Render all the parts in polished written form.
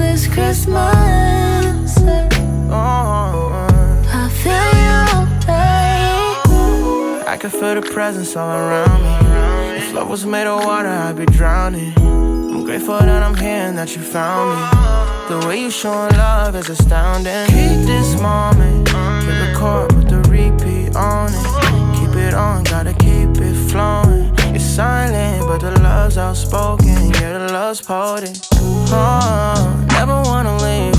this Christmas. I feel you, babe. I can feel the presence all around me. If love was made of water, I'd be drowning. I'm grateful that I'm here and that you found me. The way you showing love is astounding. Keep this moment, hit record with the repeat on it. Keep it on, gotta keep it flowing. It's silent, but the love's outspoken. Yeah, the love's potent. Never wanna leave.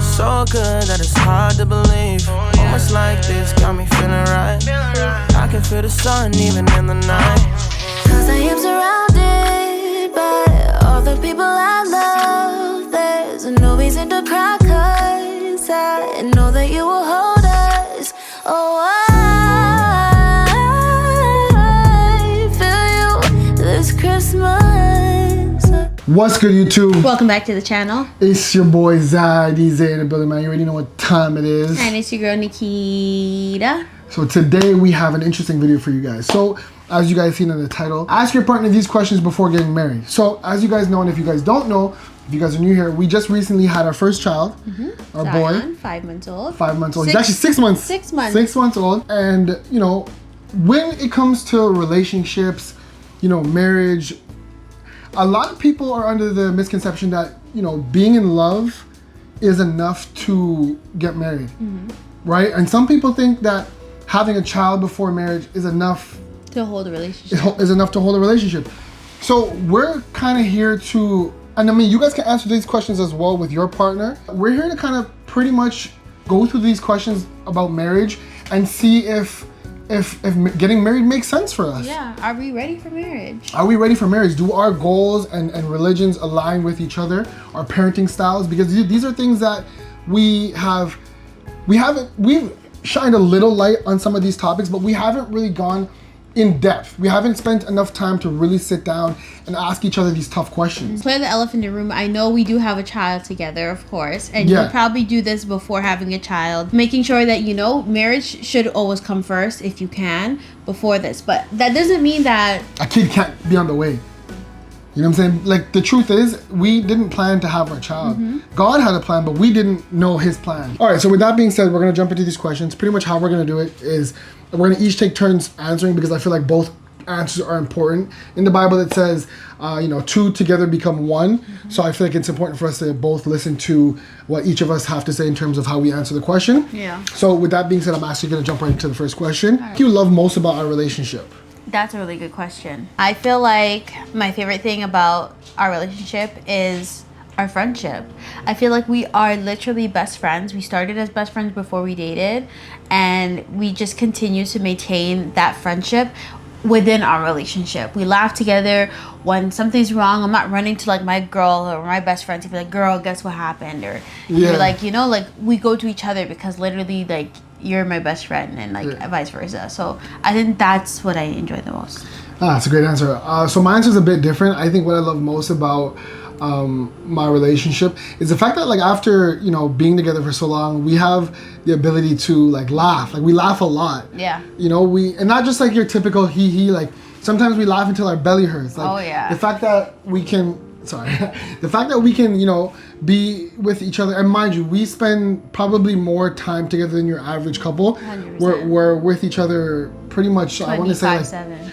So good that it's hard to believe. Moments like this got me feeling right. I can feel the sun even in the night. 'Cause I am surrounded by all the people I love. There's no reason to cry, 'cause I know that you will hold us. Oh, I feel you this Christmas. What's good, YouTube? Welcome back to the channel. It's your boy Zavier in the building, man. You already know what time it is. And it's your girl Nikkida. So today we have an interesting video for you guys. So as you guys seen in the title, ask your partner these questions before getting married. So as you guys know, and if you guys don't know, if you guys are new here, we just recently had our first child, our boy. 5 months old. 5 months old. He's actually 6 months. 6 months. 6 months old. And you know, when it comes to relationships, you know, marriage, a lot of people are under the misconception that, you know, being in love is enough to get married, right? And some people think that having a child before marriage is enough To hold a relationship. is enough to hold a relationship. So we're kind of here to, and I mean, you guys can answer these questions as well with your partner. We're here to kind of pretty much go through these questions about marriage and see if getting married makes sense for us. Yeah. Are we ready for marriage? Are we ready for marriage? Do our goals and religions align with each other? Our parenting styles? Because these are things that we've shined a little light on some of these topics, but we haven't really gone in depth. We haven't spent enough time to really sit down and ask each other these tough questions. Clear the elephant in the room. I know we do have a child together, of course, and Yeah. you'll probably do this before having a child, making sure that, you know, marriage should always come first if you can before this. But that doesn't mean that A kid can't be on the way. You know what I'm saying? Like, the truth is, we didn't plan to have our child. God had a plan, but we didn't know his plan. All right, so with that being said, we're gonna jump into these questions. Pretty much how we're gonna do it is we're gonna each take turns answering, because I feel like both answers are important. In the Bible, it says, you know, two together become one. So I feel like it's important for us to both listen to what each of us have to say in terms of how we answer the question. Yeah. So with that being said, I'm actually gonna jump right into the first question. What do you love most about our relationship? That's a really good question. I feel like my favorite thing about our relationship is our friendship. I feel like we are literally best friends. We started as best friends before we dated, and we just continue to maintain that friendship within our relationship. We laugh together. When something's wrong, I'm not running to like my girl or my best friend to be like, girl, guess what happened? Or Yeah. you're like, you know, like we go to each other because literally like you're my best friend, and like vice versa. So I think that's what I enjoy the most. That's a great answer. So my answer is a bit different. I think what I love most about my relationship is the fact that, like, after, you know, being together for so long, we have the ability to like laugh. Like, we laugh a lot. Yeah. You know, and not just like your typical hee. Like, sometimes we laugh until our belly hurts. Like, Oh, yeah. The fact that we can, the fact that we can, you know, be with each other, and mind you, we spend probably more time together than your average couple. 100%. We're with each other pretty much. I want to say like 25/7.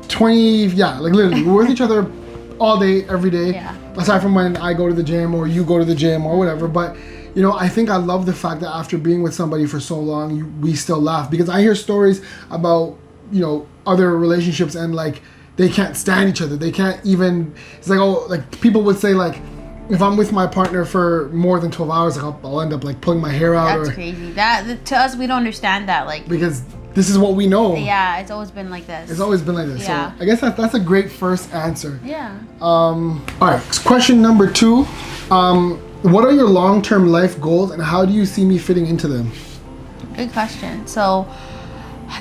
20, yeah, like literally, we're with each other all day, every day. Yeah. Aside from when I go to the gym or you go to the gym or whatever. But, you know, I think I love the fact that after being with somebody for so long, we still laugh. Because I hear stories about, you know, other relationships, and like they can't stand each other. They can't even, it's like, oh, like people would say, like, if I'm with my partner for more than 12 hours, like I'll end up like pulling my hair out. That's crazy. That to us, we don't understand that. Like, Because this is what we know. yeah, it's always been like this. It's always been like this. Yeah. So I guess that's a great first answer. Yeah. All right, question number 2. What are your long-term life goals, and how do you see me fitting into them? Good question. So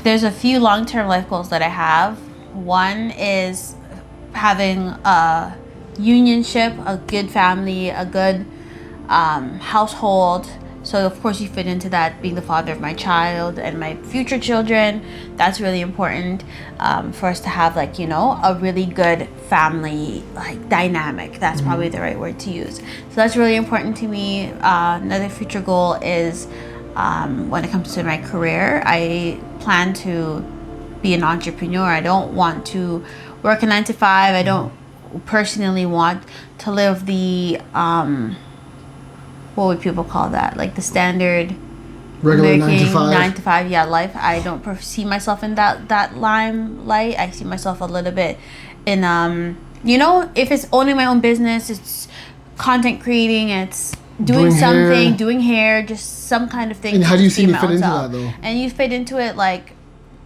there's a few long-term life goals that I have. One is having a unionship, a good family, a good household, So of course you fit into that, being the father of my child and my future children. That's really important for us to have, like, you know, a really good family like dynamic. That's probably the right word to use. So that's really important to me. Another future goal is when it comes to my career, I plan to be an entrepreneur. I don't want to work a 9 to 5. I don't personally want to live the what would people call that? Like the standard Regular American 9 to 5. 9 to 5, yeah, life. I don't see myself in that limelight. I see myself a little bit in you know, if it's owning my own business, it's content creating, it's doing something, hair. doing hair, just some kind of thing. And how do you see me my fit own into self. that, though? And you fit into it like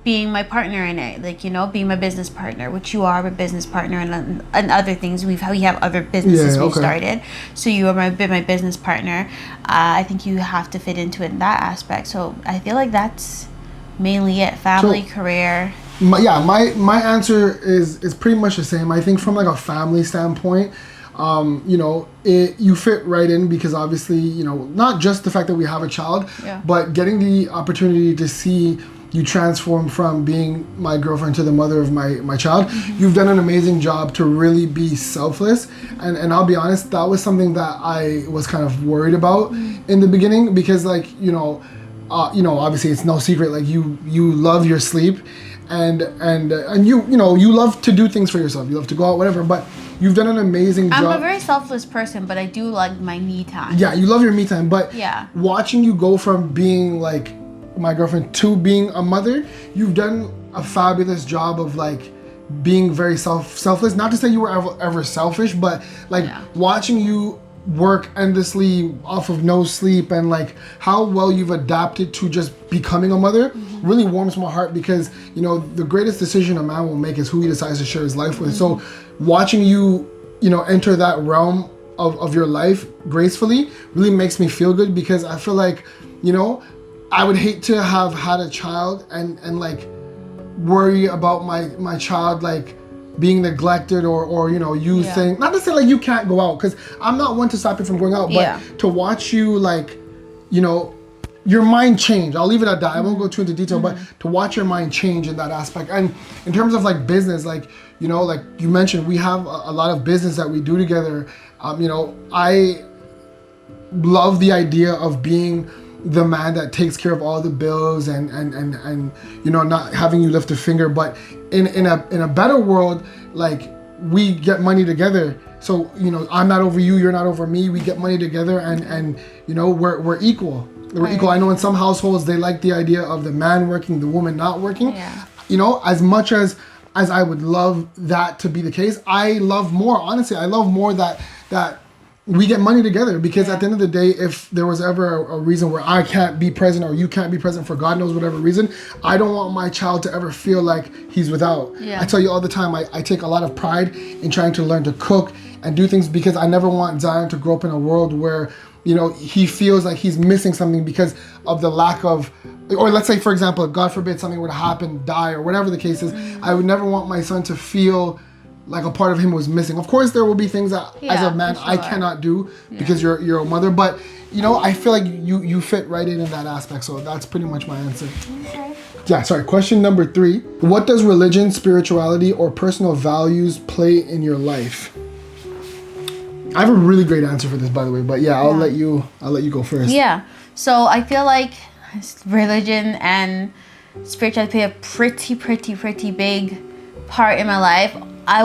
being my partner in it, like, you know, being my business partner, which you are a business partner, and other things. We have other businesses we've started. So you are been my business partner. I think you have to fit into it in that aspect. So I feel like that's mainly it: family, career. My answer is pretty much the same. I think from like a family standpoint, you know, you fit right in because obviously, you know, not just the fact that we have a child, but getting the opportunity to see you transform from being my girlfriend to the mother of my child. You've done an amazing job to really be selfless, and I'll be honest, that was something that I was kind of worried about in the beginning, because like, you know, obviously it's no secret, like you love your sleep, and you know, you love to do things for yourself, you love to go out, whatever, but you've done an amazing job. I'm a very selfless person, but I do like my me time. Yeah, you love your me time, but watching you go from being like my girlfriend to being a mother, you've done a fabulous job of like being very selfless. Not to say you were ever selfish, but like watching you work endlessly off of no sleep, and like how well you've adapted to just becoming a mother really warms my heart, because, you know, the greatest decision a man will make is who he decides to share his life with. So watching you, you know, enter that realm of your life gracefully really makes me feel good, because I feel like, you know, I would hate to have had a child and like worry about my child like being neglected or you know, you think, not to say like you can't go out, because I'm not one to stop you from going out, but to watch you like, you know, your mind change. I'll leave it at that. I won't go too into detail, but to watch your mind change in that aspect. And in terms of like business, like, you know, like you mentioned, we have a lot of business that we do together. You know, I love the idea of being the man that takes care of all the bills and you know, not having you lift a finger. But in a better world, like, we get money together. So, you know, I'm not over you, you're not over me. We get money together, and you know, we're equal. We're equal. I know in some households they like the idea of the man working, the woman not working. You know, as much as I would love that to be the case, I love more, honestly, I love more that we get money together, because at the end of the day, if there was ever a reason where I can't be present or you can't be present for God knows whatever reason, I don't want my child to ever feel like he's without. I tell you all the time, I take a lot of pride in trying to learn to cook and do things, because I never want Zion to grow up in a world where, you know, he feels like he's missing something because of the lack of, or let's say, for example, God forbid something were to happen, die, or whatever the case is, I would never want my son to feel like a part of him was missing. Of course, there will be things that as a man I cannot do because you're a mother, but you know, I feel like you fit right in that aspect. So that's pretty much my answer. Yeah, sorry. Question number 3. What does religion, spirituality, or personal values play in your life? I have a really great answer for this, by the way, but I'll let you go first. Yeah. So I feel like religion and spirituality play a pretty big part in my life. I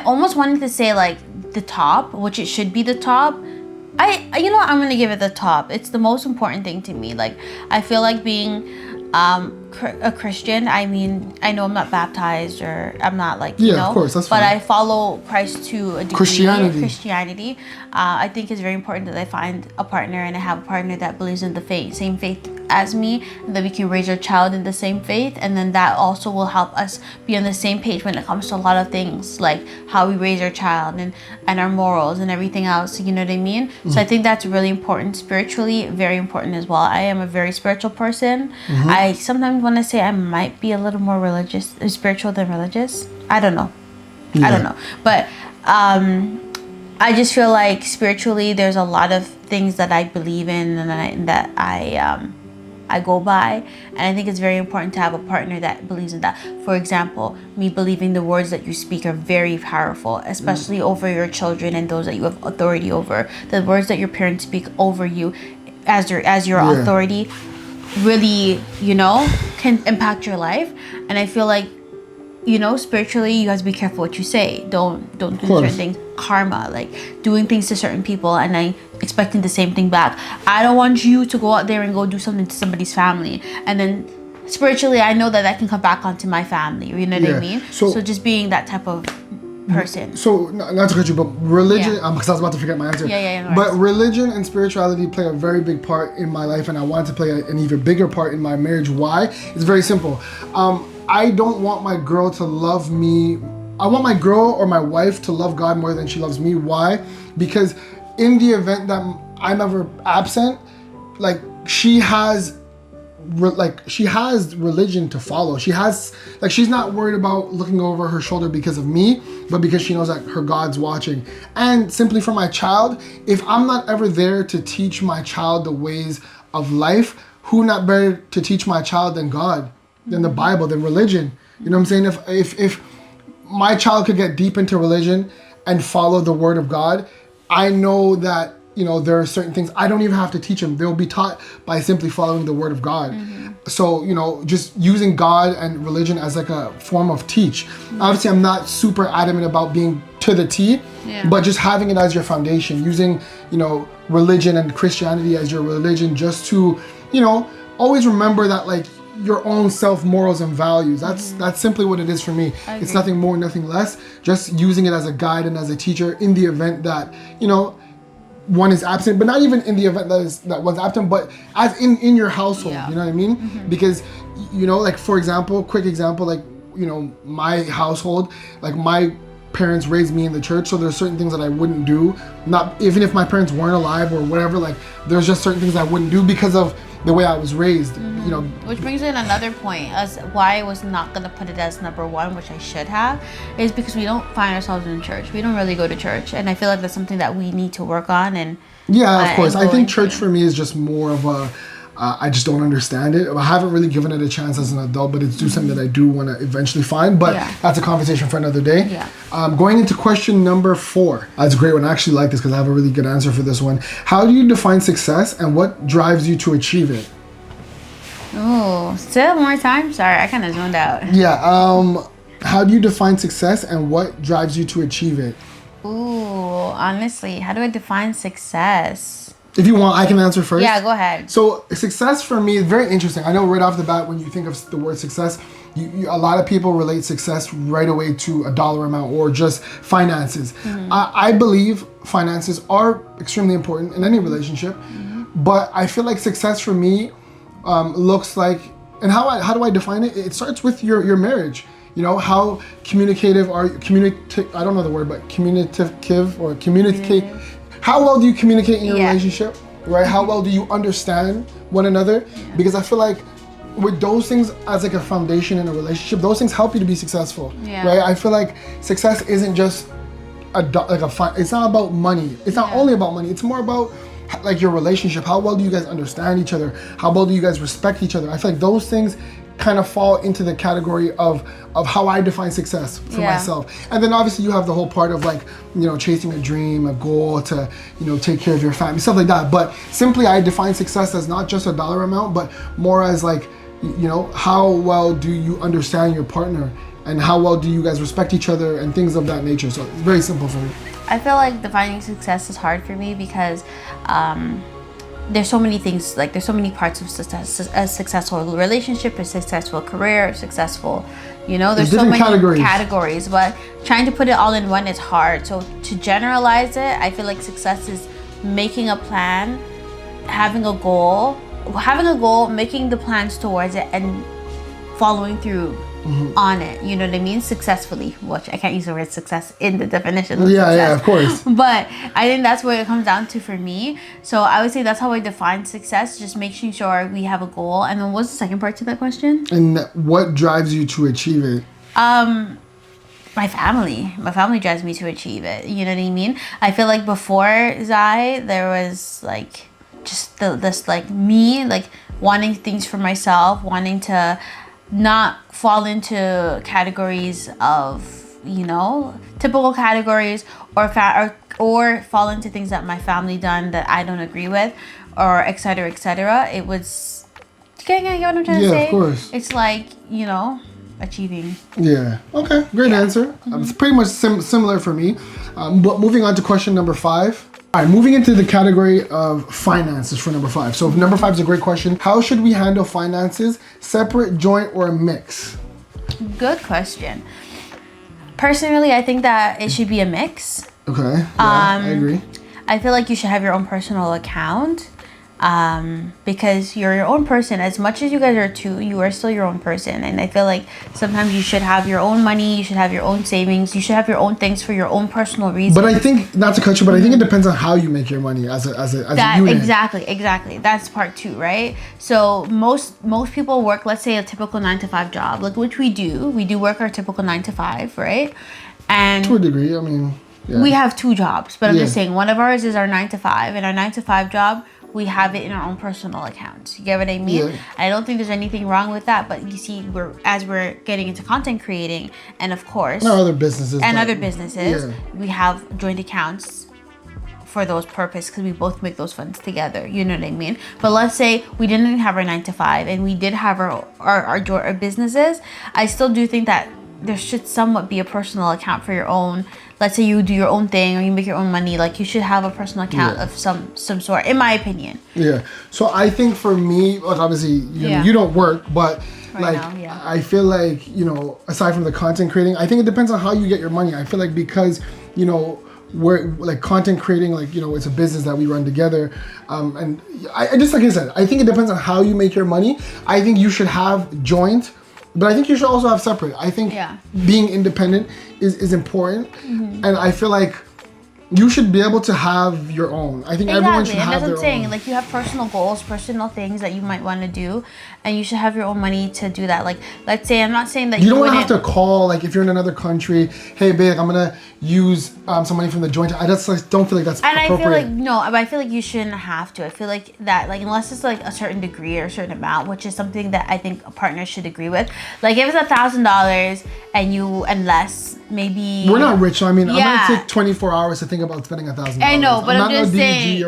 almost wanted to say like the top, which it should be the top. You know what, I'm gonna give it the top. It's the most important thing to me. Like, I feel like being a Christian, I mean, I know I'm not baptized, or I'm not like, you know, of course, that's fine. But I follow Christ to a degree. Christianity. I think it's very important that I find a partner, and I have a partner that believes in the same faith as me, and that we can raise our child in the same faith, and then that also will help us be on the same page when it comes to a lot of things, like how we raise our child and our morals and everything else, you know what I mean? So I think that's really important. Spiritually, very important as well. I am a very spiritual person. I sometimes want to say I might be a little more spiritual than religious. I don't know. But I just feel like spiritually there's a lot of things that I believe in and that I go by, and I think it's very important to have a partner that believes in that. For example, me believing the words that you speak are very powerful, especially over your children and those that you have authority over. The words that your parents speak over you as your authority really, can impact your life. And I feel like, spiritually, you have to be careful what you say. Don't do certain things. Karma, like doing things to certain people and then expecting the same thing back. I don't want you to go out there and go do something to somebody's family, and then spiritually, I know that can come back onto my family. You know what I mean? So just being that type of person. So not to cut you, but religion. Because I was about to forget my answer. No but religion and spirituality play a very big part in my life, and I want to play an even bigger part in my marriage. Why? It's very simple. I don't want my girl to love me. I want my girl or my wife to love God more than she loves me. Why? Because in the event that I'm ever absent, like she has religion to follow. She's not worried about looking over her shoulder because of me, but because she knows that her God's watching. And simply for my child, if I'm not ever there to teach my child the ways of life, who not better to teach my child than God, than the Bible, than religion? You know what I'm saying? If my child could get deep into religion and follow the word of God, I know that, there are certain things I don't even have to teach them. They'll be taught by simply following the word of God. So, just using God and religion as like a form of teach. Obviously, I'm not super adamant about being to the T, but just having it as your foundation, using, religion and Christianity as your religion, just to, always remember that, like, your own self morals and values. That's simply what it is for me. It's nothing more, nothing less. Just using it as a guide and as a teacher in the event that, one is absent, but not even in the event that one's absent, but as in your household. You know what I mean? Because, like, for example, quick example, like, my household, like, my parents raised me in the church, so there's certain things that I wouldn't do, not even if my parents weren't alive or whatever. Like, there's just certain things I wouldn't do because of the way I was raised. Which brings in another point as why I was not gonna put it as number one, which I should have, is because we don't find ourselves in church. We don't really go to church, and I feel like that's something that we need to work on. And of course, I think church for me is just more of a I just don't understand it. I haven't really given it a chance as an adult, but it's something that I do want to eventually find. But that's a conversation for another day. Going into question number 4. That's a great one. I actually like this because I have a really good answer for this one. How do you define success and what drives you to achieve it? Oh, say it one more time. Sorry, I kind of zoned out. How do you define success and what drives you to achieve it? Ooh, honestly, how do I define success? If you want, I can answer first. Yeah, go ahead. So success for me is very interesting. I know right off the bat when you think of the word success, a lot of people relate success right away to a dollar amount or just finances. I believe finances are extremely important in any relationship, but I feel like success for me looks like, and how do I define it? It starts with your marriage. How communicative are you? I don't know the word, but communicative or communicate. How well do you communicate in your relationship, right? How well do you understand one another? Because I feel like with those things as like a foundation in a relationship, those things help you to be successful, right? I feel like success isn't just it's not about money. It's not only about money. It's more about like your relationship. How well do you guys understand each other? How well do you guys respect each other? I feel like those things kind of fall into the category of how I define success for myself. And then obviously you have the whole part of like, chasing a dream, a goal to, take care of your family, stuff like that. But simply I define success as not just a dollar amount, but more as like, how well do you understand your partner and how well do you guys respect each other and things of that nature. So it's very simple for me. I feel like defining success is hard for me because there's so many things, like there's so many parts of success, a successful relationship, a successful career, successful, there's so many categories, but trying to put it all in one is hard. So to generalize it, I feel like success is making a plan, having a goal, making the plans towards it and following through on it, you know what I mean, successfully, which I can't use the word success in the definition of success. Yeah, of course. But I think that's what it comes down to for me. So I would say that's how I define success, just making sure we have a goal. And then what's the second part to that question? And what drives you to achieve it? my family. My family drives me to achieve it. You know what I mean? I feel like before Zai, there was like just this like me like wanting things for myself, wanting to not fall into categories of, you know, typical categories, or or fall into things that my family done that I don't agree with, or et cetera, et cetera. It was, you get what I'm trying to say? Yeah, of course. It's like, you know, achieving. Yeah. Okay. Great answer. It's pretty much similar for me. But moving on to question number 5. All right, moving into the category of finances for number 5. So number 5 is a great question. How should we handle finances? Separate, joint, or a mix? Good question. Personally, I think that it should be a mix. Okay. Yeah, I agree. I feel like you should have your own personal account. Because you're your own person. As much as you guys are two, you are still your own person. And I feel like sometimes you should have your own money, you should have your own savings, you should have your own things for your own personal reasons. But I think, not to cut you, but I think it depends on how you make your money as a unit. Exactly. That's part 2, right? So most people work, let's say, a typical 9-to-5 job, like which we do. We do work our typical 9-to-5, right? And to a degree, I mean, yeah. We have 2 jobs, but I'm just saying one of ours is our 9-to-5, and our 9-to-5 job, we have it in our own personal accounts. You get what I mean? Yeah. I don't think there's anything wrong with that, but you see, we're getting into content creating, and of course, other businesses, we have joint accounts for those purposes because we both make those funds together. You know what I mean? But let's say we didn't have our 9-to-5 and we did have our businesses. I still do think that there should somewhat be a personal account for your own. Let's say you do your own thing or you make your own money, like you should have a personal account of some sort, in my opinion. Yeah. So I think for me, like obviously you don't work, but like I feel like, you know, aside from the content creating, I think it depends on how you get your money. I feel like because, you know, we're like content creating, like, you know, it's a business that we run together. And I just, like I said, I think it depends on how you make your money. I think you should have joint, but I think you should also have separate. I think being independent is important. And I feel like you should be able to have your own. I think everyone should have their own. That's what I'm saying. Like, you have personal goals, personal things that you might want to do, and you should have your own money to do that. Like, let's say, I'm not saying that you don't want to have to call, like, if you're in another country, hey, babe, I'm going to use some money from the joint. I just like, don't feel like that's appropriate. I feel like, no, but I feel like you shouldn't have to. I feel like that, like, unless it's like a certain degree or a certain amount, which is something that I think a partner should agree with. Like, if it's $1,000 and less, maybe. We're not rich, so I mean, I'm going to take 24 hours to think about spending $1,000. I know, but I'm just saying,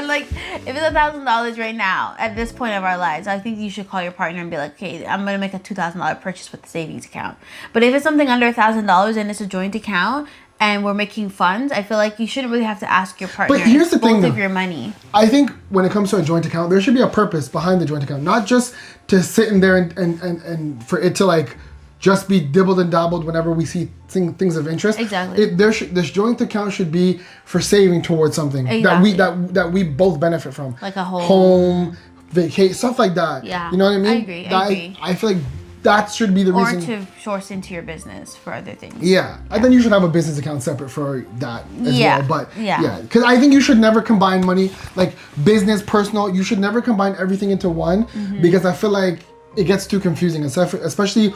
like, if it's $1,000 right now at this point of our lives, I think you should call your partner and be like, okay, I'm gonna make a $2,000 purchase with the savings account. But if it's something under $1,000 and it's a joint account and we're making funds, I feel like you shouldn't really have to ask your partner. But here's the thing, of your money. I think when it comes to a joint account, there should be a purpose behind the joint account, not just to sit in there and for it to like just be dibbled and dabbled whenever we see things of interest. Exactly. This joint account should be for saving towards something that we both benefit from, like a home, vacation, stuff like that. Yeah, you know what I mean? I agree. I feel like that should be the reason. Or to source into your business for other things. Yeah, and then you should have a business account separate for that as well. But yeah, because I think you should never combine money, like business, personal. You should never combine everything into one because I feel like it gets too confusing, especially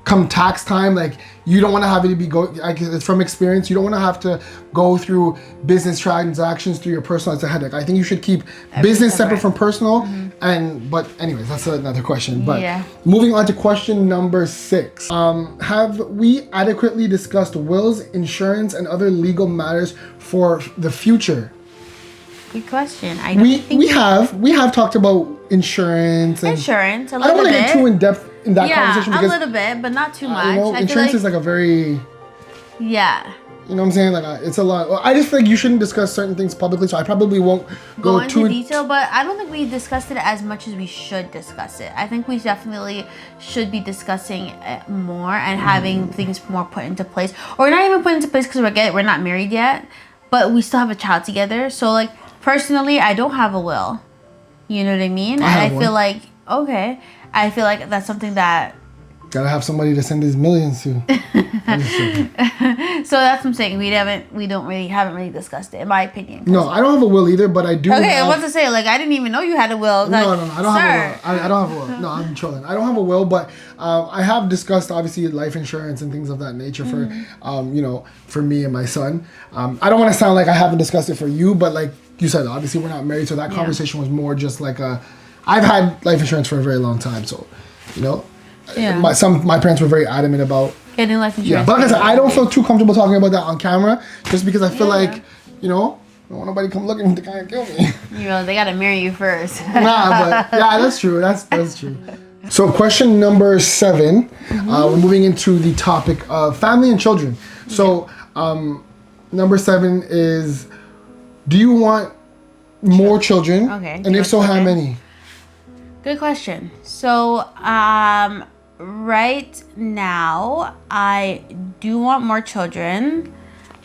come tax time. Like, you don't want to have it be it's from experience, you don't want to have to go through business transactions through your personal. It's a headache. I think you should keep business separate from personal. But anyways, that's another question. But moving on to question number 6. Have we adequately discussed wills, insurance, and other legal matters for the future? Good question. We have talked about insurance a little bit. I don't want to get too in depth in that conversation because a little bit, but not too much. You know, insurance is like a very you know what I'm saying, like it's a lot. Well, I just feel like you shouldn't discuss certain things publicly, so I probably won't go into detail. But I don't think we discussed it as much as we should discuss it. I think we definitely should be discussing it more and having things more put into place, or not even put into place because we're not married yet, but we still have a child together. So like personally, I don't have a will. You know what I mean? I feel like that's something that Gotta have somebody to send these millions to. I'm just joking. So that's what I'm saying. We haven't really discussed it, in my opinion. No, I don't have a will either, but I do. Okay, have... I was about to say, like, I didn't even know you had a will. Like, No, I don't have a will. I don't have a will. No, I'm trolling. I don't have a will, but I have discussed obviously life insurance and things of that nature for, for me and my son. I don't want to sound like I haven't discussed it for you, but like you said, obviously we're not married, so that conversation was more just like I've had life insurance for a very long time, so my parents were very adamant about getting life insurance. Yeah, but like I said, I don't feel too comfortable talking about that on camera, just because I feel like I don't want nobody come looking to kind of kill me. They gotta marry you first. Nah, but yeah, that's true. That's true. So question number 7, we're moving into the topic of family and children. So number 7 is, do you want more children? Okay. And if so, how many? Good question. So, right now, I do want more children,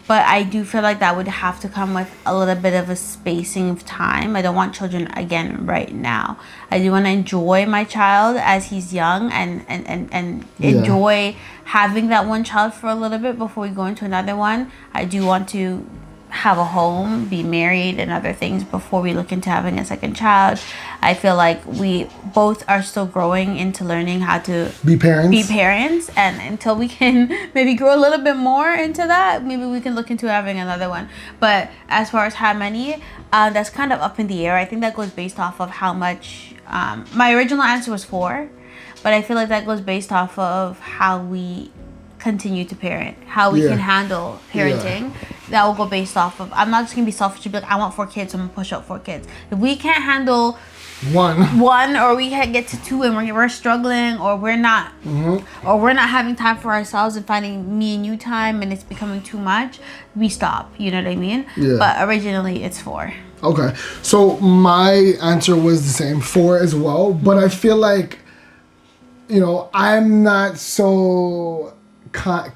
but I do feel like that would have to come with a little bit of a spacing of time. I don't want children again right now. I do want to enjoy my child as he's young and enjoy having that one child for a little bit before we go into another one. I do want to have a home, be married, and other things before we look into having a second child. I feel like we both are still growing into learning how to be parents, and until we can maybe grow a little bit more into that, maybe we can look into having another one. But as far as how many, that's kind of up in the air. I think that goes based off of how much my original answer was 4, but I feel like that goes based off of how we continue to parent, how we can handle parenting. That will go based off of, I'm not just gonna be selfish and be like, I want 4 kids, so I'm gonna push out 4 kids. If we can't handle one, or we can't get to 2 and we're struggling, or we're not having time for ourselves and finding me and you time, and it's becoming too much, we stop. You know what I mean? But originally it's 4. Okay, so my answer was the same, 4 as well, but I feel like I'm not so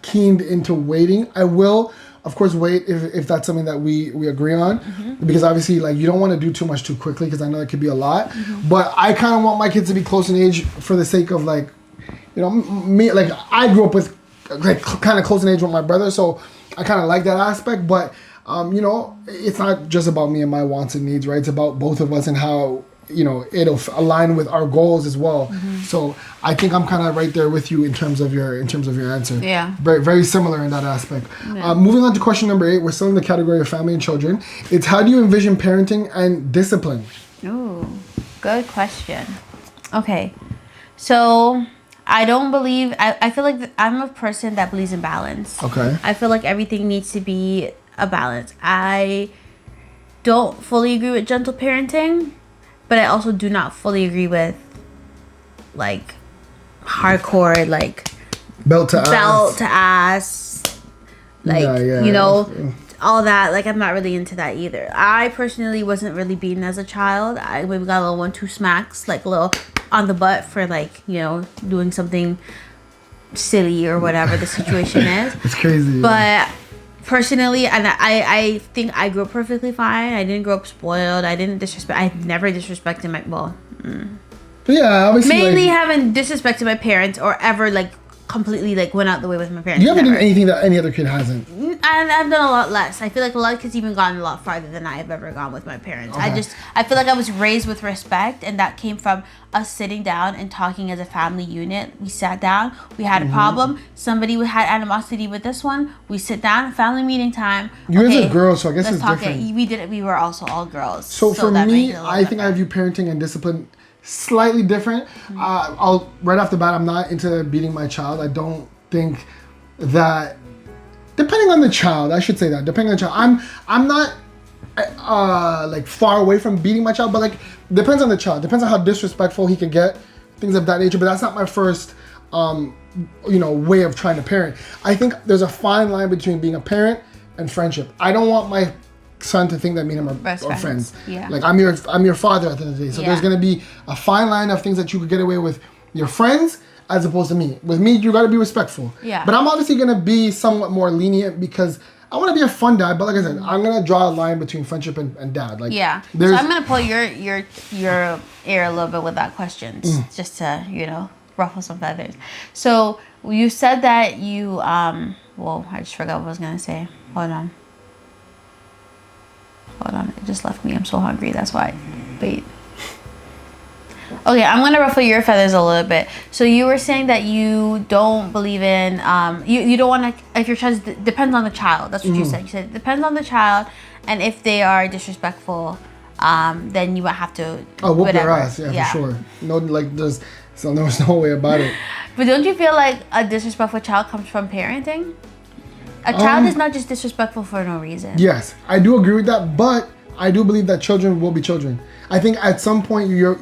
keened into waiting. I will, of course, wait if that's something that we agree on, because obviously, like, you don't want to do too much too quickly, because I know it could be a lot. But I kind of want my kids to be close in age for the sake of, like, me. Like, I grew up with like kind of close in age with my brother, so I kind of like that aspect. But it's not just about me and my wants and needs, right? It's about both of us and how it'll align with our goals as well. So I think I'm kind of right there with you in terms of your answer. Yeah. Very, very similar in that aspect. Moving on to question number 8, we're still in the category of family and children. It's, how do you envision parenting and discipline? Ooh, good question. Okay, so I don't believe, I feel like I'm a person that believes in balance. Okay. I feel like everything needs to be a balance. I don't fully agree with gentle parenting, but I also do not fully agree with, like, hardcore, like, belt to ass, like, all that. Like, I'm not really into that either. I personally wasn't really beaten as a child. I maybe got a little 1-2 smacks, like a little on the butt for, like, doing something silly or whatever the situation is. It's crazy. But personally, and I think I grew up perfectly fine. I didn't grow up spoiled. I didn't disrespect. I never disrespected my yeah, obviously, mainly haven't disrespected my parents or ever like completely like went out the way with my parents. You haven't done anything that any other kid hasn't. And I've done a lot less. I feel like a lot of kids even gone a lot farther than I have ever gone with my parents. Okay. I feel like I was raised with respect, and that came from us sitting down and talking as a family unit. We sat down, we had a problem, somebody had animosity with this one, we sit down, family meeting time. You guys are girls, so I guess it's different. We were also all girls. So for me, I think I view parenting and discipline slightly different. I'll right off the bat, I'm not into beating my child. I don't think that, depending on the child, I should say that, depending on the child, I'm not like far away from beating my child, but like depends on the child, depends on how disrespectful he can get, things of that nature. But that's not my first way of trying to parent. I think there's a fine line between being a parent and friendship. I don't want my son to think that me and him are friends. Yeah. Like I'm your father at the end of the day. So there's gonna be a fine line of things that you could get away with your friends as opposed to me. With me, you gotta be respectful. Yeah. But I'm obviously gonna be somewhat more lenient because I want to be a fun dad. But like I said, I'm gonna draw a line between friendship and dad. Like so I'm gonna pull your ear a little bit with that question, just to ruffle some feathers. So you said that you well, I just forgot what I was gonna say. Hold on, it just left me. I'm so hungry, that's why. Wait. Okay, I'm gonna ruffle your feathers a little bit. So you were saying that you don't believe in you don't want to, if your child depends on the child. That's what you said. You said it depends on the child, and if they are disrespectful, then you would have to whoop their ass. Yeah, for sure. No, like there's no way about it. But don't you feel like a disrespectful child comes from parenting? A child is not just disrespectful for no reason. Yes, I do agree with that, but I do believe that children will be children. I think at some point your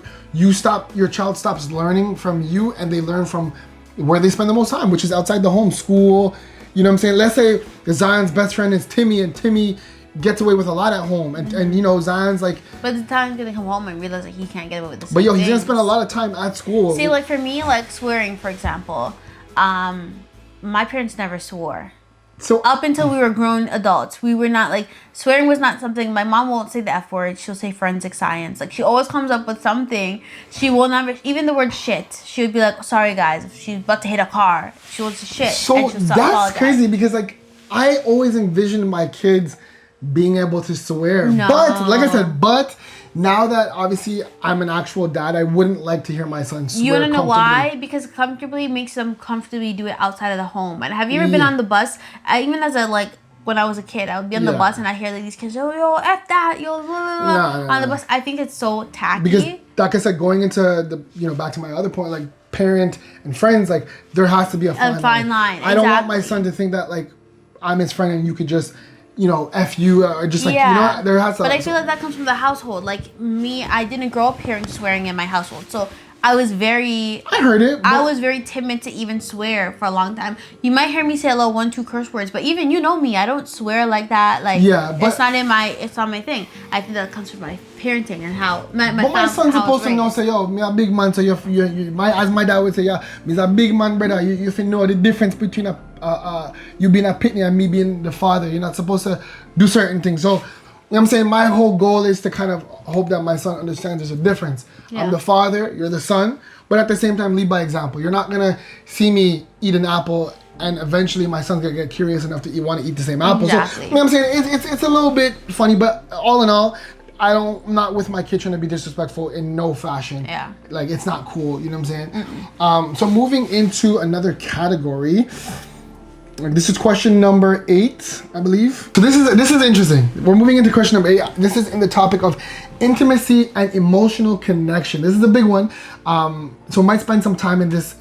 child stops learning from you, and they learn from where they spend the most time, which is outside the home, school. You know what I'm saying? Let's say Zion's best friend is Timmy, and Timmy gets away with a lot at home, and you know, Zion's like, but the time's gonna come home and realize that he can't get away with the same but he's things. gonna spend a lot of time at school. See, like for me, like swearing, for example, my parents never swore. So up until we were grown adults, we were not like, swearing was not something. My mom won't say the F word. She'll say forensic science. Like she always comes up with something. She will never, even the word shit. She would be like, sorry guys, if she's about to hit a car, she will say shit. So and that's apologize. crazy, because like I always envisioned my kids being able to swear. No. But like I said, now that obviously I'm an actual dad, I wouldn't like to hear my son swear. You wanna know why? Because comfortably makes them comfortably do it outside of the home. And have you ever been on the bus? Even as when I was a kid, I would be on the bus and I hear like these kids, yo, F that, yo, blah, blah, blah, on the bus. I think it's so tacky. Because like I said, going into the, back to my other point, like parent and friends, like there has to be a fine line. I don't want my son to think that like I'm his friend and you could just, F you, or just like, there has to. But I feel like that comes from the household. Like me, I didn't grow up hearing swearing in my household. So I was very... I heard it. I was very timid to even swear for a long time. You might hear me say a little 1-2 curse words, but even you know me, I don't swear like that. Like, but it's not my thing. I think that comes from my parenting and how my son's supposed to know, say, yo, me a big man, so you as my dad would say, yeah, me's a big man, brother. You should know the difference between you being a pitney and me being the father. You're not supposed to do certain things. So, you know what I'm saying? My whole goal is to kind of hope that my son understands there's a difference. Yeah. I'm the father, you're the son, but at the same time, lead by example. You're not going to see me eat an apple and eventually my son's going to get curious enough to want to eat the same apple. Exactly. So, you know what I'm saying? It's a little bit funny, but all in all, I'm not with my kid trying to be disrespectful in no fashion. Yeah. Like, it's not cool, you know what I'm saying? So moving into another category. This is question number 8, I believe. So this is interesting. We're moving into question number 8. This is in the topic of intimacy and emotional connection. This is a big one. So we might spend some time in this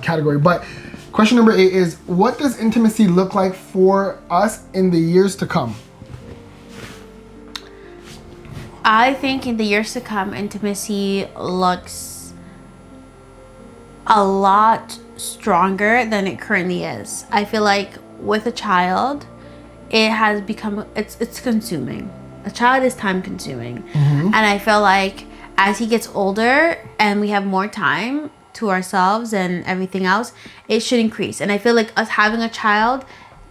category. But question number 8 is, what does intimacy look like for us in the years to come? I think in the years to come, intimacy looks a lot stronger than it currently is. I feel like with a child, it has become, it's consuming. A child is time consuming. And I feel like as he gets older and we have more time to ourselves and everything else, it should increase. And I feel like us having a child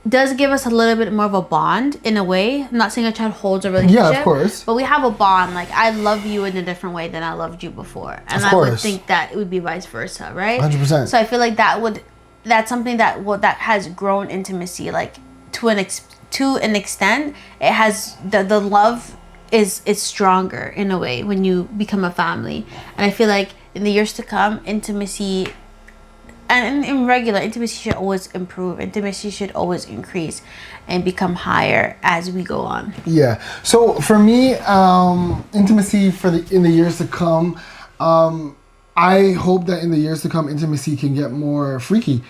does give us a little bit more of a bond in a way. I'm not saying a child holds a relationship. Yeah, of course. But we have a bond. Like, I love you in a different way than I loved you before. And I would think that it would be vice versa, right? 100%. So I feel like that's something that has grown intimacy. Like, to an extent, it has, the love is stronger in a way when you become a family. And I feel like in the years to come, intimacy... And in regular, intimacy should always improve. Intimacy should always increase and become higher as we go on. Yeah. So for me, intimacy in the years to come, I hope that in the years to come, intimacy can get more freaky.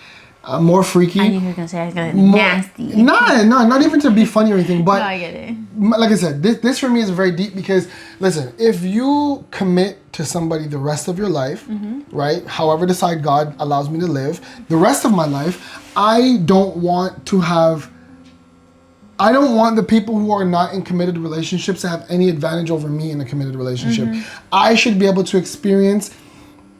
More freaky. I knew you were going to say I was going to be nasty. No, not even to be funny or anything, but no, I get it. Like I said, this for me is very deep because, listen, if you commit to somebody the rest of your life, right, however the side God allows me to live, the rest of my life, I don't want the people who are not in committed relationships to have any advantage over me in a committed relationship. I should be able to experience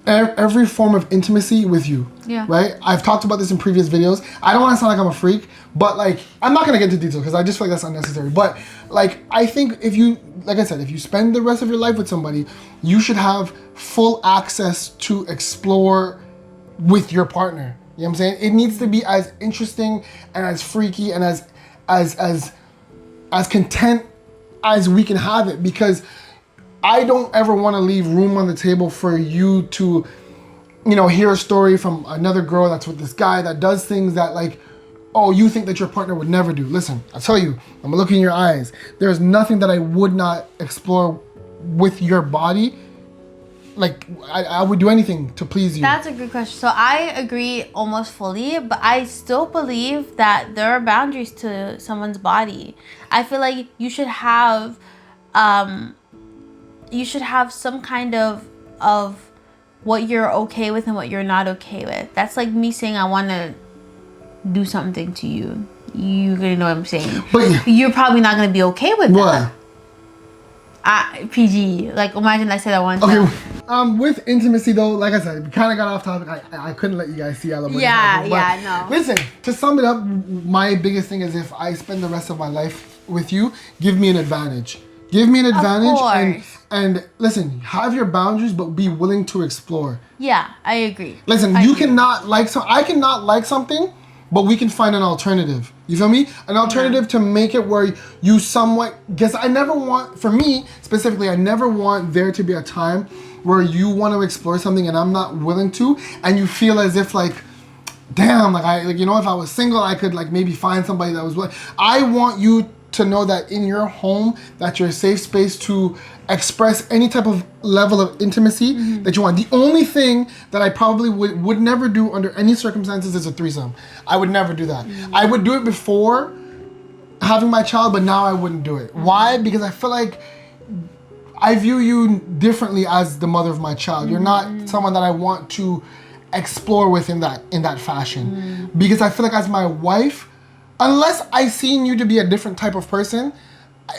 every form of intimacy with you. Yeah. Right? I've talked about this in previous videos. I don't want to sound like I'm a freak, but like, I'm not going to get into detail because I just feel like that's unnecessary. But like, I think if you, like I said, if you spend the rest of your life with somebody, you should have full access to explore with your partner. You know what I'm saying? It needs to be as interesting and as freaky and as content as we can have it, because I don't ever want to leave room on the table for you to, you know, hear a story from another girl that's with this guy that does things that like, oh, you think that your partner would never do. Listen, I tell you, I'm looking in your eyes. There's nothing that I would not explore with your body. Like, I would do anything to please you. That's a good question. So I agree almost fully, but I still believe that there are boundaries to someone's body. I feel like you should have some kind of what you're okay with and what you're not okay with. That's like me saying I want to do something to you. You gonna know what I'm saying. But you're probably not gonna be okay with what? that. PG. Like, imagine I said I wanted to. Okay. With intimacy though, like I said, we kind of got off topic. I couldn't let you guys see all of it. Yeah, no. Listen, to sum it up, my biggest thing is if I spend the rest of my life with you, give me an advantage. Give me an advantage, and listen, have your boundaries, but be willing to explore. Yeah, I agree. Listen, I cannot like I cannot like something, but we can find an alternative. You feel me? An alternative to make it where you somewhat, guess I never want, for me specifically, I never want there to be a time where you want to explore something and I'm not willing to, and you feel as if like, damn, like you know, if I was single, I could like maybe find somebody that was willing. I want you to know that in your home, that you're a safe space to express any type of level of intimacy that you want. The only thing that I probably would never do under any circumstances is a threesome. I would never do that. I would do it before having my child, but now I wouldn't do it. Why? Because I feel like I view you differently as the mother of my child. You're not someone that I want to explore with in that fashion. Because I feel like as my wife, unless I seen you to be a different type of person,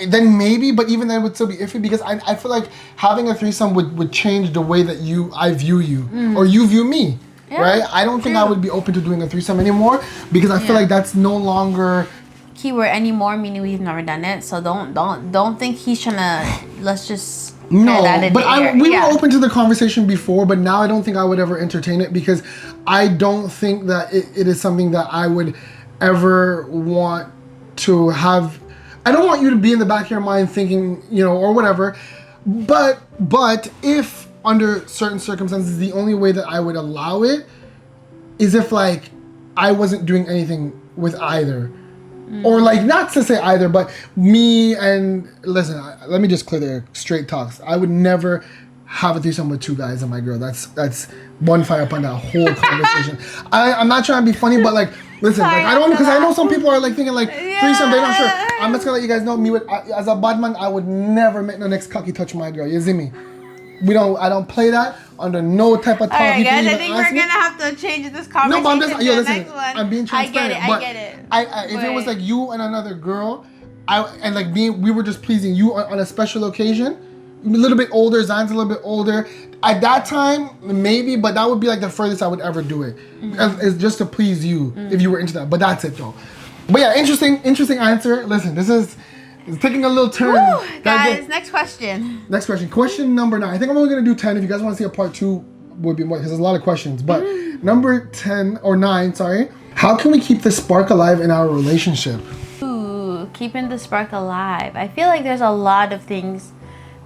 then maybe, but even then it would still be iffy, because I feel like having a threesome would change the way that I view you, or you view me, right? I don't think I would be open to doing a threesome anymore, because I feel like that's no longer... Keyword anymore, meaning we've never done it, so don't think he's trying to, let's just... No, but we were open to the conversation before, but now I don't think I would ever entertain it, because I don't think that it is something that I would ever want to have. I don't want you to be in the back of your mind thinking, you know, or whatever, but if under certain circumstances, the only way that I would allow it is if like I wasn't doing anything with either, or like, not to say either, but me and, listen, let me just clear the straight talks. I would never have a threesome with two guys and my girl. That's one fire up on that whole conversation. I'm not trying to be funny, but like, listen, like, I don't, because I know some people are like thinking like threesome, they're not sure. I'm just gonna let you guys know, as a bad man, I would never make the next cocky touch my girl. You see me? I don't play that under no type of talk. Alright guys, I think we're gonna have to change this conversation. No, but I'm just, listen, I'm being transparent. I get it. If it was like you and another girl, we were just pleasing you on a special occasion, a little bit older, Zion's a little bit older. At that time, maybe, but that would be like the furthest I would ever do it. It's just to please you if you were into that. But that's it though. But yeah, interesting answer. Listen, it's taking a little turn. Woo, guys, next question. Next question. Question number 9. I think I'm only gonna do 10. If you guys want to see a part 2, would be more, because there's a lot of questions. But number 10 or 9, sorry. How can we keep the spark alive in our relationship? Ooh, keeping the spark alive. I feel like there's a lot of things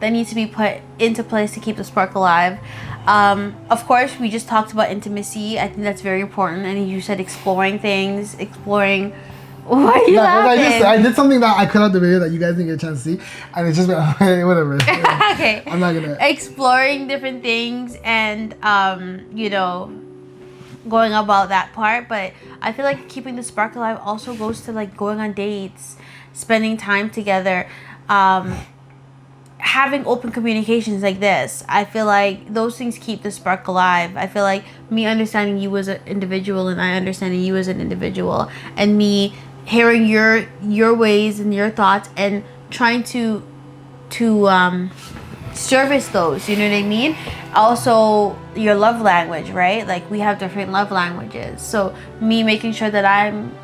that need to be put into place to keep the spark alive. Of course, we just talked about intimacy. I think that's very important. And you said exploring things, Why are you laughing? I did something that I cut out the video that you guys didn't get a chance to see, and it's just whatever. Okay. I'm not gonna... Exploring different things and, you know, going about that part. But I feel like keeping the spark alive also goes to like going on dates, spending time together, having open communications like this. I feel like those things keep the spark alive. I feel like me understanding you as an individual and I understanding you as an individual, and me hearing your ways and your thoughts and trying to service those, you know what I mean? Also, your love language, right? Like, we have different love languages. So me making sure that I'm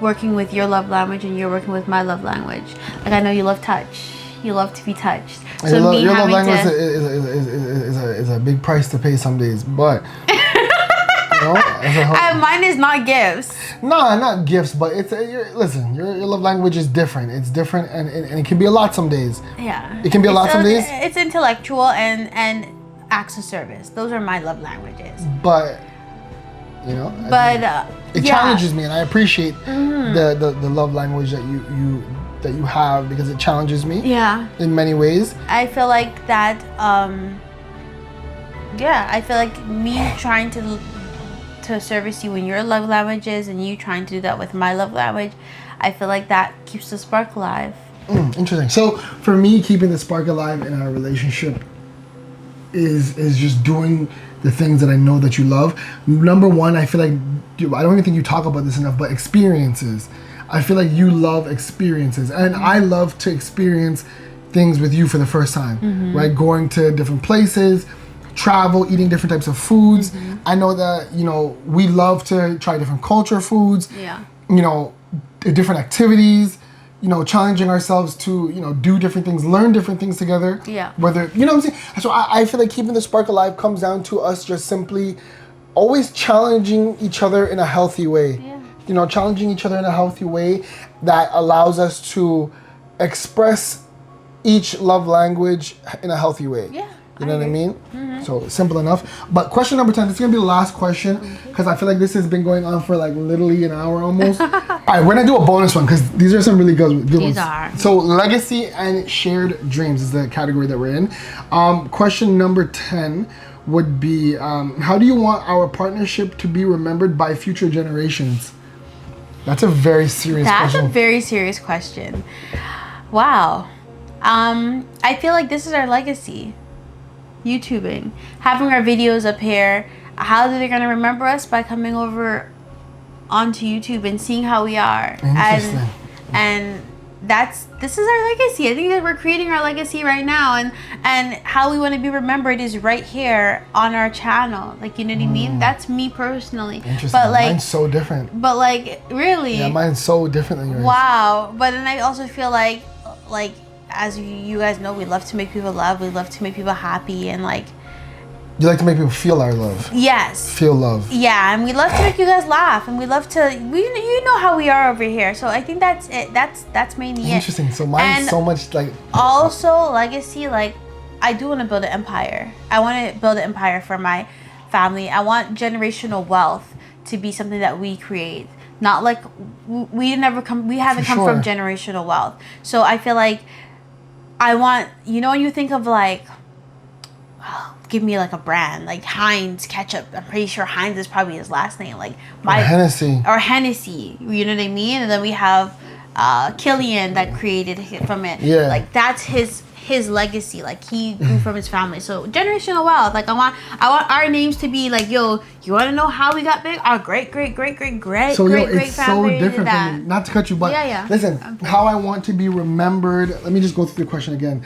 working with your love language and you're working with my love language. Like, I know you love touch. You love to be touched. So your love language is a big price to pay some days, but you know, and mine is not gifts. No, not gifts, but it's listen. Your love language is different. It's different, and it can be a lot some days. Yeah, it can be a lot some days. It's intellectual and acts of service. Those are my love languages. But you know, it challenges me, and I appreciate the love language that you have, because it challenges me. Yeah. In many ways. I feel like that. I feel like me trying to service you in your love languages and you trying to do that with my love language, I feel like that keeps the spark alive. Interesting. So for me, keeping the spark alive in our relationship is just doing the things that I know that you love. Number one, I feel like, I don't even think you talk about this enough, but experiences. I feel like you love experiences, and I love to experience things with you for the first time, right? Going to different places, travel, eating different types of foods. I know that, you know, we love to try different culture foods, you know, different activities, you know, challenging ourselves to, you know, do different things, learn different things together. Yeah. Whether, you know what I'm saying? So I feel like keeping the spark alive comes down to us just simply always challenging each other in a healthy way. Yeah. You know, challenging each other in a healthy way that allows us to express each love language in a healtty way. Yeah. You know what I mean? So simple enough. But question number 10, this is gonna be the last question, because I feel like this has been going on for like literally an hour almost. All right, we're gonna do a bonus one, because these are some really good ones. These are. So legacy and shared dreams is the category that we're in. Question number 10 would be, how do you want our partnership to be remembered by future generations? That's a very serious question. That's a very serious question. Wow. I feel like this is our legacy. YouTubing, having our videos up here. How are they going to remember us? By coming over onto YouTube and seeing how we are. Interesting. And this is our legacy. I think that we're creating our legacy right now, and how we want to be remembered is right here on our channel. Like, you know what I mean? That's me personally. Interesting. But like, mine's so different. But like, really? Yeah, mine's so different than yours. Wow. But then I also feel like as you guys know, we love to make people love. We love to make people happy, and like. You like to make people feel our love. Yes. Feel love. Yeah, and we love to make you guys laugh, and we love to. You know how we are over here, so I think that's it. That's mainly it. Interesting. So mine's And so much like. Also, legacy. Like, I do want to build an empire. I want to build an empire for my family. I want generational wealth to be something that we create. Not like we haven't come from generational wealth. So I feel like I want, you know, when you think of like, give me like a brand, like Heinz ketchup. I'm pretty sure Heinz is probably his last name. Like Hennessy. Or Hennessy. You know what I mean? And then we have Killian that created it from it. Yeah. Like, that's his legacy. Like, he grew from his family. So generational wealth. Like, I want our names to be like, yo, you want to know how we got big? Our great so, family. It's so different from me. Not to cut you, but listen, how I want to be remembered. Let me just go through the question again.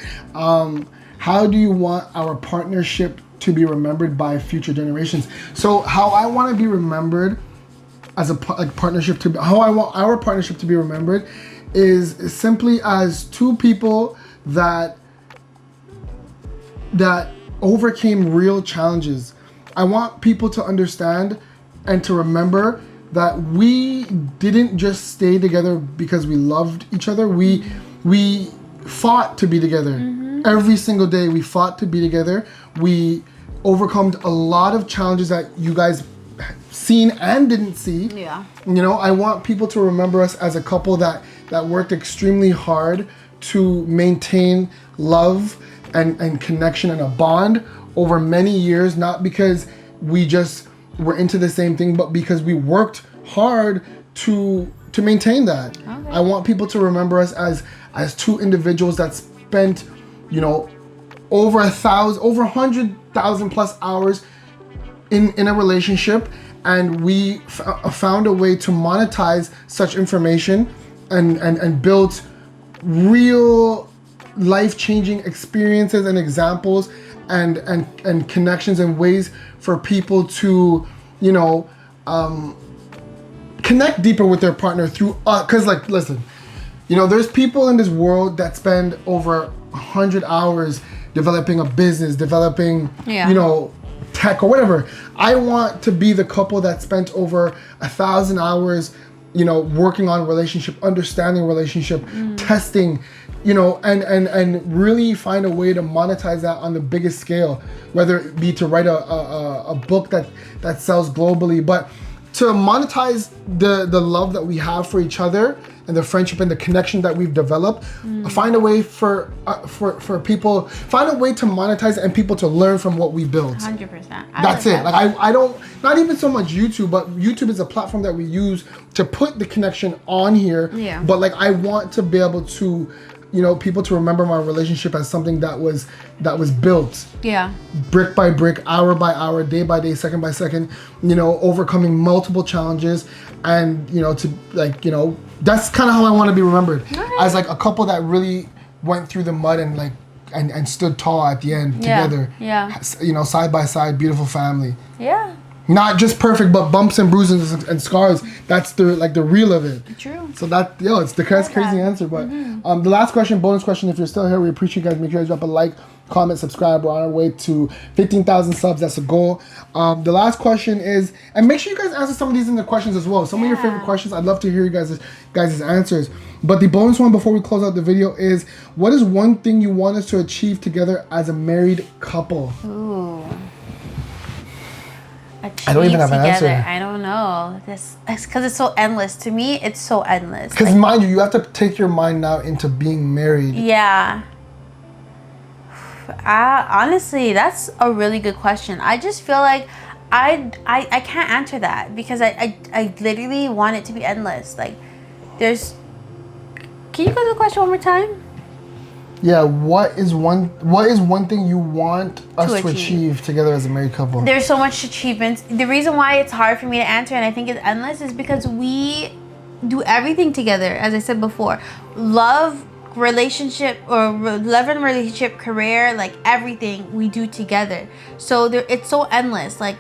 How do you want our partnership to be remembered by future generations? So how I want to be remembered as a partnership how I want our partnership to be remembered is simply as two people that overcame real challenges. I want people to understand and to remember that we didn't just stay together because we loved each other. We fought to be together. Every single day we fought to be together. We overcome a lot of challenges that you guys seen and didn't see. Yeah. You know, I want people to remember us as a couple that worked extremely hard to maintain love and connection and a bond over many years, not because we just were into the same thing, but because we worked hard to maintain that. Okay. I want people to remember us as two individuals that spent, you know, over 100,000 plus hours in a relationship, and we found a way to monetize such information and build real life-changing experiences and examples and connections and ways for people to, you know, connect deeper with their partner through, cause like, listen, you know, there's people in this world that spend over 100 hours developing a business, developing, you know, tech or whatever. I want to be the couple that spent over 1,000 hours, you know, working on relationship, understanding relationship, testing, you know, and really find a way to monetize that on the biggest scale, whether it be to write a book that sells globally, but to monetize the love that we have for each other and the friendship and the connection that we've developed. Find a way for people, find a way to monetize it and people to learn from what we build. 100%. That's it. Like I don't, not even so much YouTube, but YouTube is a platform that we use to put the connection on here. Yeah. But like I want to be able to, you know, people to remember my relationship as something that was built. Yeah. Brick by brick, hour by hour, day by day, second by second, you know, overcoming multiple challenges, and, you know, to like, you know, that's kind of how I want to be remembered. As like a couple that really went through the mud and like and stood tall at the end together. Yeah. You know, side by side, beautiful family. Yeah. Not just perfect, but bumps and bruises and scars. That's the like the real of it. True. So that, it's the crazy answer. But the last question, bonus question. If you're still here, we appreciate you guys. Make sure you drop a like, comment, subscribe. We're on our way to 15,000 subs. That's a goal. The last question is, and make sure you guys answer some of these in the questions as well. Some of your favorite questions. I'd love to hear you guys' answers. But the bonus one before we close out the video is, what is one thing you want us to achieve together as a married couple? Ooh. I don't even have an answer. I don't know. It's because it's so endless. To me, it's so endless. Because mind you have to take your mind now into being married. Yeah. Honestly, that's a really good question. I just feel like I can't answer that because I literally want it to be endless. Like, there's. Can you go to the question one more time? Yeah, what is one thing you want us to achieve together as a married couple? There's so much achievements. The reason why it's hard for me to answer and I think it's endless is because we do everything together, as I said before. Love, relationship, career, like everything we do together. So it's so endless. Like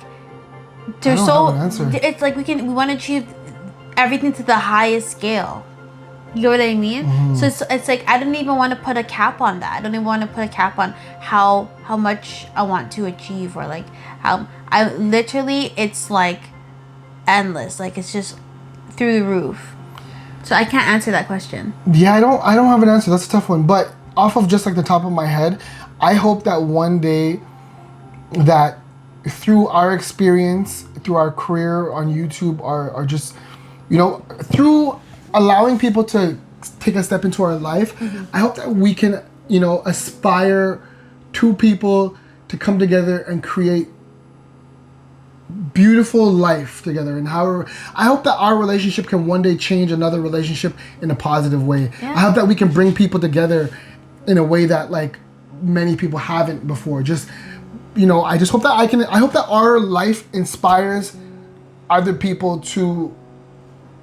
there's it's like we want to achieve everything to the highest scale. You know what I mean? So it's like I don't even want to put a cap on that. I don't even want to put a cap on how much I want to achieve, or like how it's like endless. Like it's just through the roof. So I can't answer that question. Yeah, I don't have an answer. That's a tough one. But off of just like the top of my head, I hope that one day that through our experience, through our career on YouTube, or just, you know, through allowing people to take a step into our life, I hope that we can, you know, aspire two people to come together and create beautiful life together. And I hope that our relationship can one day change another relationship in a positive way. I hope that we can bring people together in a way that like many people haven't before. Just, you know, I just hope that I hope that our life inspires other people to,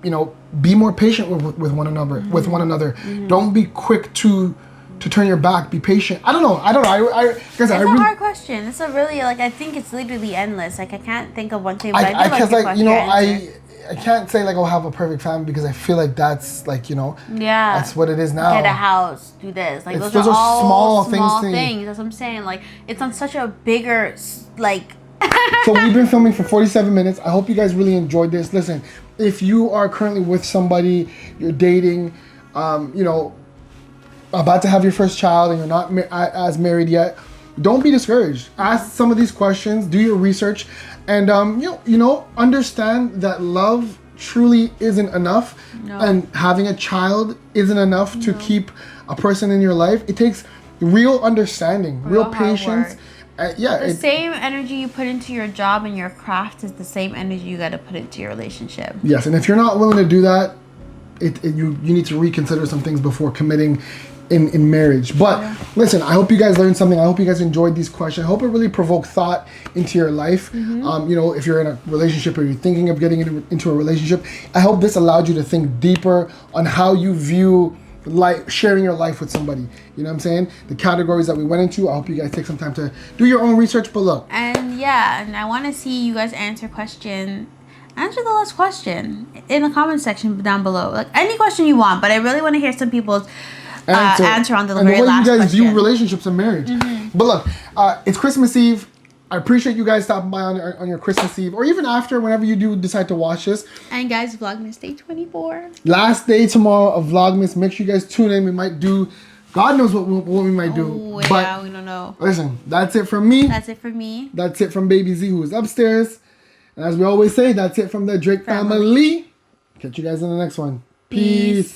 you know, be more patient with one another. Don't be quick to turn your back. Be patient. I don't know. It's a hard question. It's a really, like, I think it's literally endless. Like I can't think of one thing. But I can't say like I'll have a perfect family because I feel like that's like, you know, that's what it is now. Get a house, do this. Like those are all small things. That's what I'm saying. Like it's on such a bigger like. So we've been filming for 47 minutes. I hope you guys really enjoyed this. Listen, if you are currently with somebody, you're dating, you know, about to have your first child and you're not as married yet, don't be discouraged. Ask some of these questions, do your research, and you know, understand that love truly isn't enough, and having a child isn't enough to keep a person in your life. It takes real understanding, real patience. The same energy you put into your job and your craft is the same energy you got to put into your relationship. Yes, and if you're not willing to do that, you need to reconsider some things before committing in marriage. But listen, I hope you guys learned something. I hope you guys enjoyed these questions. I hope it really provoked thought into your life. You know, if you're in a relationship or you're thinking of getting into a relationship, I hope this allowed you to think deeper on how you view sharing your life with somebody. You know what I'm saying? The categories that we went into, I hope you guys take some time to do your own research below. And yeah, and I want to see you guys answer the last question in the comment section down below. Like any question you want, but I really want to hear some people's answer on the very last question. And the way you guys view relationships and marriage. But look, it's Christmas Eve. I appreciate you guys stopping by on your Christmas Eve, or even after, whenever you do decide to watch this. And guys, Vlogmas Day 24. Last day tomorrow of Vlogmas. Make sure you guys tune in. We might do, God knows what we might do. Yeah, but we don't know. Listen, that's it from me. That's it from me. That's it from Baby Z, who is upstairs. And as we always say, that's it from the Drake family. Catch you guys in the next one. Peace.